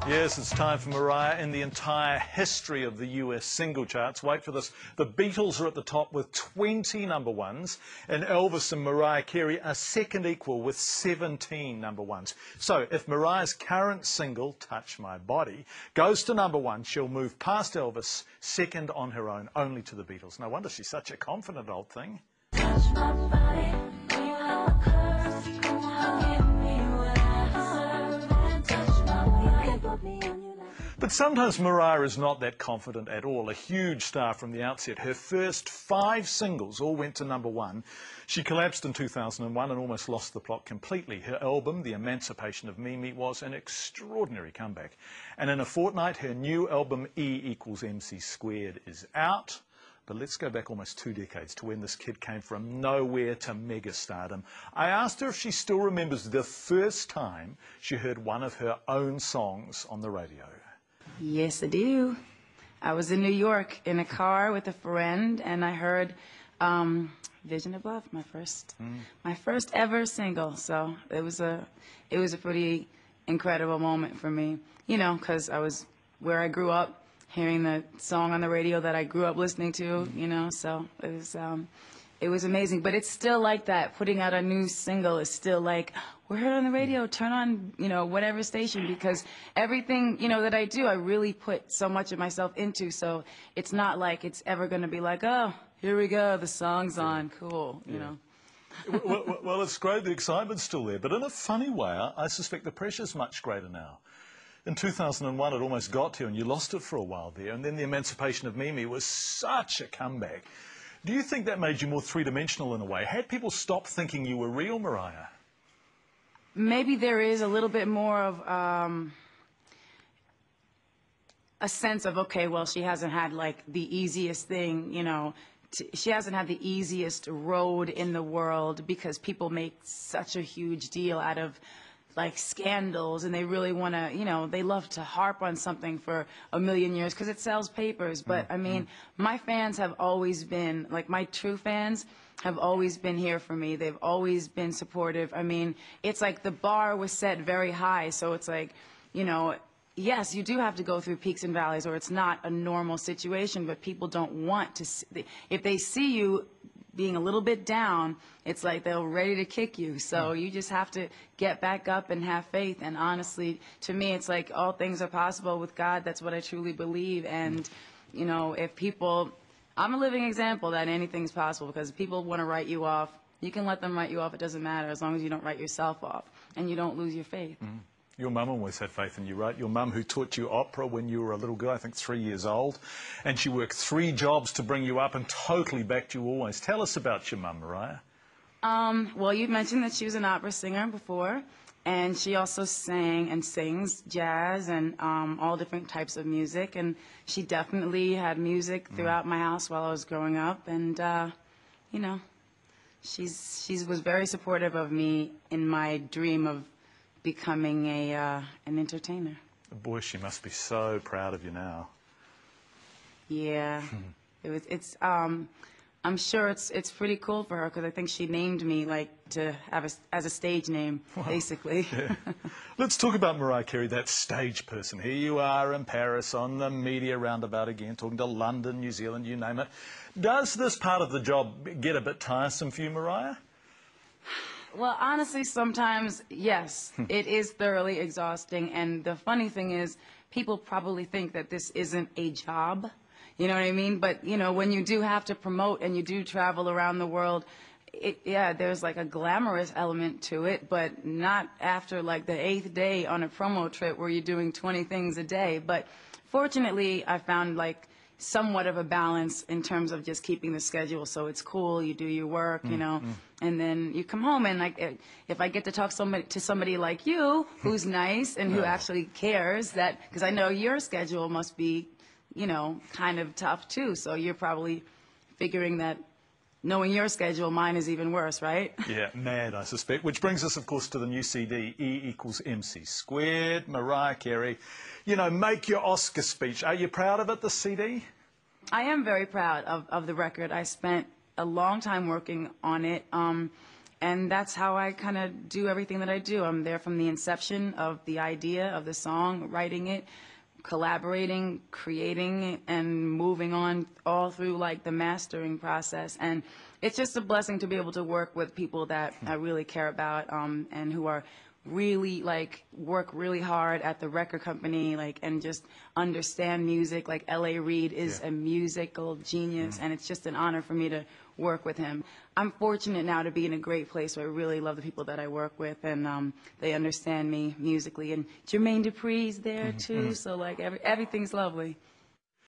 Yes, it's time for Mariah in the entire history of the US single charts. Wait for this. The Beatles are at the top with 20 number ones, and Elvis and Mariah Carey are second equal with 17 number ones. So if Mariah's current single, Touch My Body, goes to number one, she'll move past Elvis, second on her own, only to the Beatles. No wonder she's such a confident old thing. Touch my body, you have a curse. Give me what I deserve and touch my body. Put me on your lap. But sometimes Mariah is not that confident at all. A huge star from the outset. Her first 5 singles all went to number one. She collapsed in 2001 and almost lost the plot completely. Her album, The Emancipation of Mimi, was an extraordinary comeback. And in a fortnight, her new album, E=MC², is out. But let's go back almost 2 decades to when this kid came from nowhere to megastardom. I asked her if she still remembers the first time she heard one of her own songs on the radio. Yes, I do. I was in New York in a car with a friend, and I heard Vision Above, my first ever single. So it was a pretty incredible moment for me, you know, because I was where I grew up, hearing the song on the radio that I grew up listening to, you know, so it was amazing. But it's still like that. Putting out a new single is still like, we're heard on the radio, turn on, you know, whatever station, because everything, you know, that I do, I really put so much of myself into, so it's not like it's ever going to be like, oh, here we go, the song's on, cool, you know. Well, it's great, the excitement's still there, but in a funny way, I suspect the pressure's much greater now. In 2001, it almost got to you, and you lost it for a while there, and then The Emancipation of Mimi was such a comeback. Do you think that made you more three-dimensional in a way? Had people stopped thinking you were real, Mariah? Maybe there is a little bit more of a sense of, okay, well, she hasn't had, like, the easiest thing, you know. She hasn't had the easiest road in the world, because people make such a huge deal out of, like, scandals, and they really want to, you know, they love to harp on something for a million years because it sells papers. But I mean, my fans have always been, like, my true fans have always been here for me. They've always been supportive. I mean, it's like the bar was set very high, so it's like, you know, yes, you do have to go through peaks and valleys, or it's not a normal situation, but people don't want to see, if they see you being a little bit down, it's like they're ready to kick you. So you just have to get back up and have faith. And honestly, to me, it's like all things are possible with God. That's what I truly believe. And, you know, if people, I'm a living example that anything's possible, because if people want to write you off, you can let them write you off. It doesn't matter, as long as you don't write yourself off and you don't lose your faith. Your mum always had faith in you, right? Your mum, who taught you opera when you were a little girl, I think 3 years old, and she worked 3 jobs to bring you up and totally backed you always. Tell us about your mum, Mariah. Well, you mentioned that she was an opera singer before, and she also sang and sings jazz and all different types of music, and she definitely had music throughout my house while I was growing up, and, you know, she was very supportive of me in my dream of becoming an entertainer. Boy, she must be so proud of you now. Yeah, I'm sure it's pretty cool for her, because I think she named me, like, to have as a stage name, basically. Yeah. Let's talk about Mariah Carey, that stage person. Here you are in Paris on the media roundabout again, talking to London, New Zealand, you name it. Does this part of the job get a bit tiresome for you, Mariah? Well, honestly, sometimes, yes, it is thoroughly exhausting. And the funny thing is, people probably think that this isn't a job. You know what I mean? But, you know, when you do have to promote and you do travel around the world, yeah, there's like a glamorous element to it, but not after like the 8th day on a promo trip where you're doing 20 things a day. But fortunately, I found like somewhat of a balance in terms of just keeping the schedule, so it's cool, you do your work, you know, and then you come home, and like if I get to talk to somebody like you, who's nice and who actually cares, that, because I know your schedule must be, you know, kind of tough too, so you're probably figuring that, knowing your schedule, mine is even worse, right? Yeah, mad, I suspect. Which brings us, of course, to the new CD, E=MC², Mariah Carey. You know, make your Oscar speech. Are you proud of it, the CD? I am very proud of the record. I spent a long time working on it. And that's how I kind of do everything that I do. I'm there from the inception of the idea of the song, writing it, collaborating, creating, and moving on all through like the mastering process. And it's just a blessing to be able to work with people that I really care about, and who are really like work really hard at the record company, like, and just understand music. Like L.A. Reid is a musical genius, and it's just an honor for me to work with him. I'm fortunate now to be in a great place where I really love the people that I work with, and they understand me musically. And Jermaine Dupri's there too, so like everything's lovely.